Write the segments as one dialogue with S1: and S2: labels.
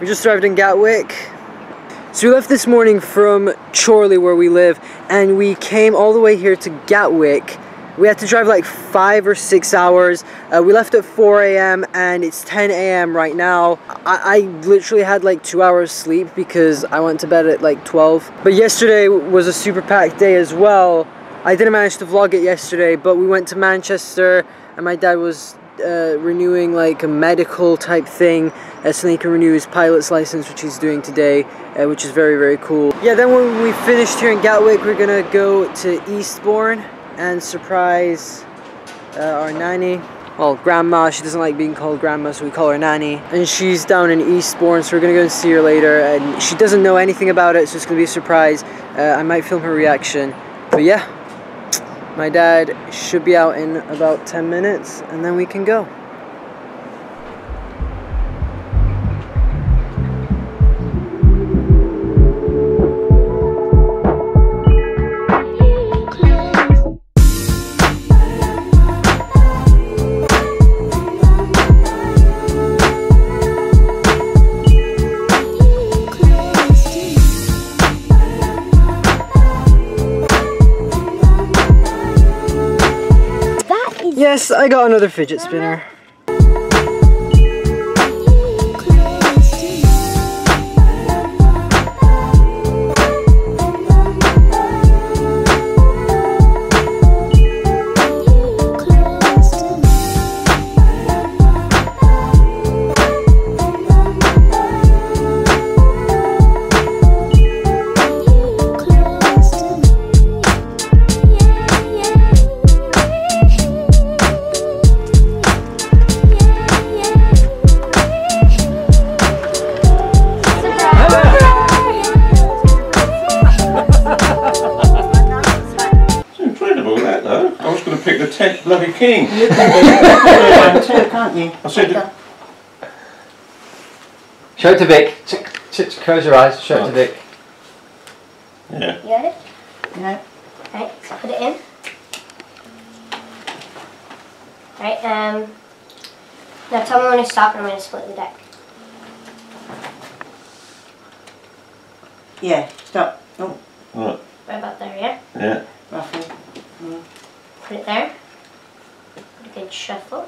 S1: just arrived in Gatwick. So we left this morning from Chorley, where we live, and we came all the way here to Gatwick. We had to drive like 5 or 6 hours. We left at 4 AM and it's 10 AM right now. I literally had like 2 hours sleep because I went to bed at like 12. But yesterday was a super packed day as well. I didn't manage to vlog it yesterday, but we went to Manchester and my dad was renewing like a medical type thing so he can renew his pilot's license, which he's doing today, which is very, very cool. Yeah, then when we finished here in Gatwick, we're gonna go to Eastbourne and surprise our nanny. Well, grandma. She doesn't like being called grandma, so we call her nanny. And she's down in Eastbourne, so we're gonna go and see her later. And she doesn't know anything about it, so it's gonna be a surprise. I might film her reaction. But yeah, my dad should be out in about 10 minutes, and then we can go. Yes, I got another fidget spinner.
S2: Pick the 10th bloody king.
S3: You can do it, can't you?
S2: I said,
S4: show it to Vic. Close your eyes. Show it to Vic.
S2: Yeah.
S5: You got it?
S3: No.
S5: Right, so put it in. Right, now tell me when to stop and I'm going to split the deck.
S3: Yeah, stop. Oh.
S2: Right.
S5: Right about there, yeah?
S2: Yeah.
S3: Roughly. Mm.
S5: Put it there. Put a good shuffle.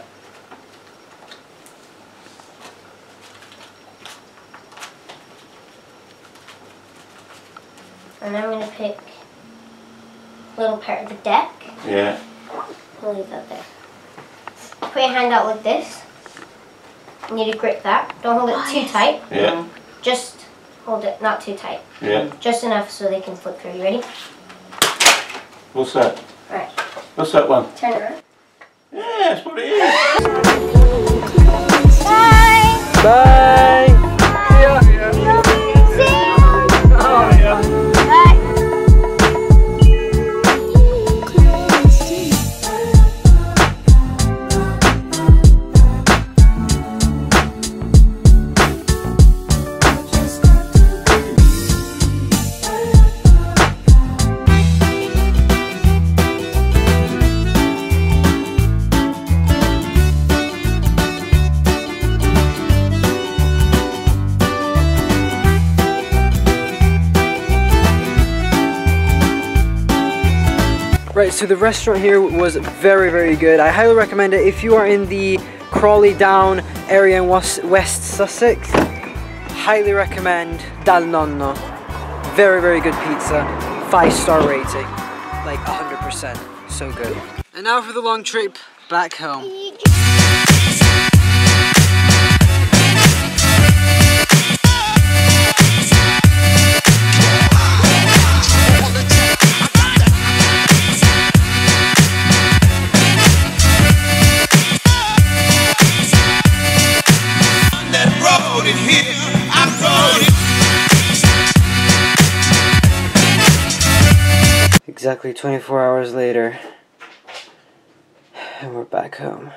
S5: And I'm going to pick a little part of the deck.
S2: Yeah.
S5: I'll leave that there. Put your hand out like this. You need to grip that. Don't hold it too tight.
S2: Yeah.
S5: Just hold it not too tight.
S2: Yeah.
S5: Just enough so they can flip through. You ready?
S2: What's that?
S5: Alright.
S2: What's that one?
S5: Turn it around.
S2: Yeah, that's what it is.
S5: Bye!
S1: Bye! See ya!
S5: See you!
S1: Oh, yeah.
S5: Bye!
S1: Right, so the restaurant here was very, very good. I highly recommend it if you are in the Crawley Down area in West Sussex. Highly recommend Dal Nonno. Very, very good pizza. 5-star rating. Like 100%. So good. And now for the long trip back home. Exactly 24 hours later, and we're back home.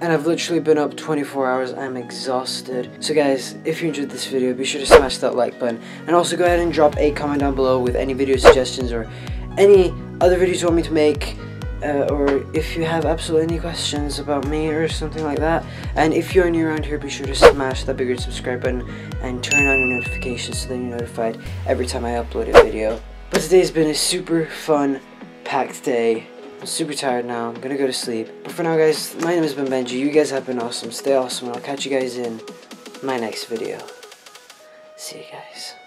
S1: And I've literally been up 24 hours. I'm exhausted. So guys, if you enjoyed this video, be sure to smash that like button, and also go ahead and drop a comment down below with any video suggestions or any other videos you want me to make. or if you have absolutely any questions about me or something like that. And if you're new around here, be sure to smash that big red subscribe button and turn on your notifications so that you're notified every time I upload a video. But today's been a super fun, packed day. I'm super tired now. I'm gonna go to sleep. But for now, guys, my name has been Benji. You guys have been awesome. Stay awesome, and I'll catch you guys in my next video. See you guys.